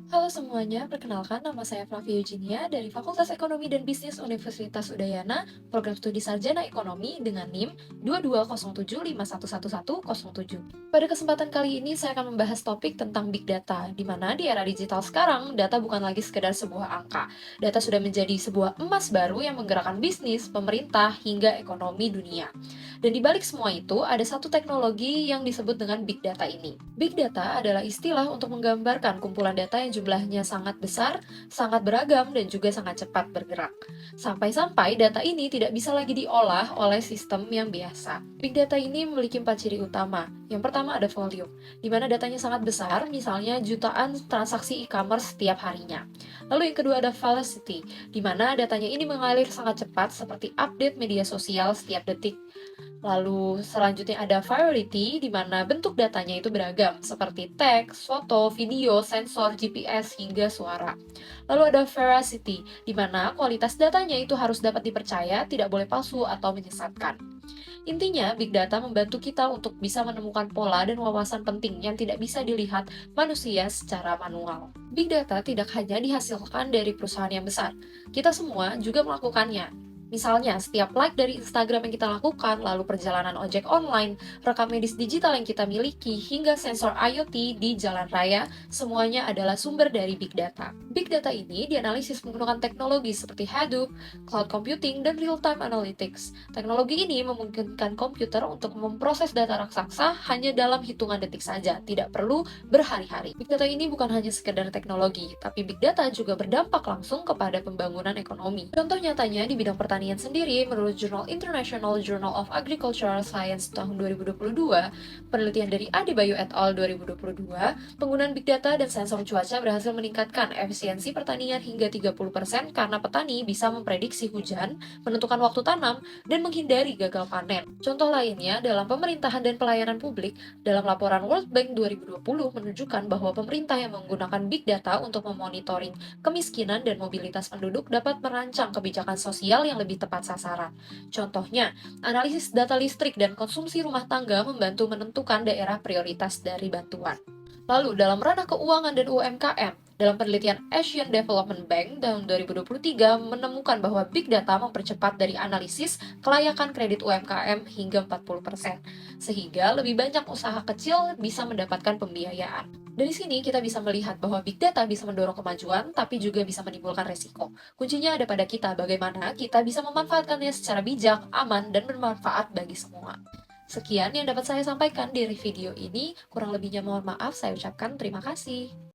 Halo semuanya, perkenalkan nama saya Flavia Eugenia dari Fakultas Ekonomi dan Bisnis Universitas Udayana, program studi sarjana ekonomi dengan NIM 2207511107. Pada kesempatan kali ini saya akan membahas topik tentang Big Data, di mana di era digital sekarang, data bukan lagi sekedar sebuah angka. Data sudah menjadi sebuah emas baru yang menggerakkan bisnis, pemerintah, hingga ekonomi dunia. Dan di balik semua itu, ada satu teknologi yang disebut dengan Big Data ini. Big Data adalah istilah untuk menggambarkan kumpulan data yang jumlahnya sangat besar, sangat beragam, dan juga sangat cepat bergerak. Sampai-sampai data ini tidak bisa lagi diolah oleh sistem yang biasa. Big Data ini memiliki 4 ciri utama. Yang pertama ada volume, di mana datanya sangat besar, misalnya jutaan transaksi e-commerce setiap harinya. Lalu yang kedua ada velocity, di mana datanya ini mengalir sangat cepat seperti update media sosial setiap detik. Lalu selanjutnya ada variety, di mana bentuk datanya itu beragam, seperti teks, foto, video, sensor, GPS, hingga suara. Lalu ada veracity, di mana kualitas datanya itu harus dapat dipercaya, tidak boleh palsu atau menyesatkan. Intinya, Big Data membantu kita untuk bisa menemukan pola dan wawasan penting yang tidak bisa dilihat manusia secara manual. Big Data tidak hanya dihasilkan dari perusahaan yang besar, kita semua juga melakukannya. Misalnya, setiap like dari Instagram yang kita lakukan, lalu perjalanan ojek online, rekam medis digital yang kita miliki, hingga sensor IoT di jalan raya, semuanya adalah sumber dari Big Data. Big Data ini dianalisis menggunakan teknologi seperti Hadoop, cloud computing, dan real-time analytics. Teknologi ini memungkinkan komputer untuk memproses data raksasa hanya dalam hitungan detik saja, tidak perlu berhari-hari. Big Data ini bukan hanya sekedar teknologi, tapi Big Data juga berdampak langsung kepada pembangunan ekonomi. Contoh nyatanya di bidang pertanian sendiri, menurut jurnal International Journal of Agricultural Science tahun 2022, penelitian dari Adebayo et al. 2022, penggunaan Big Data dan sensor cuaca berhasil meningkatkan efisiensi pertanian hingga 30% karena petani bisa memprediksi hujan, menentukan waktu tanam, dan menghindari gagal panen. Contoh lainnya, dalam pemerintahan dan pelayanan publik, dalam laporan World Bank 2020 menunjukkan bahwa pemerintah yang menggunakan Big Data untuk memonitoring kemiskinan dan mobilitas penduduk dapat merancang kebijakan sosial yang lebih tepat sasaran. Contohnya, analisis data listrik dan konsumsi rumah tangga membantu menentukan daerah prioritas dari bantuan. Lalu, dalam ranah keuangan dan UMKM, dalam penelitian Asian Development Bank tahun 2023 menemukan bahwa Big Data mempercepat dari analisis kelayakan kredit UMKM hingga 40%, sehingga lebih banyak usaha kecil bisa mendapatkan pembiayaan. Dari sini kita bisa melihat bahwa Big Data bisa mendorong kemajuan, tapi juga bisa menimbulkan resiko. Kuncinya ada pada kita, bagaimana kita bisa memanfaatkannya secara bijak, aman, dan bermanfaat bagi semua. Sekian yang dapat saya sampaikan dari video ini, kurang lebihnya mohon maaf, saya ucapkan terima kasih.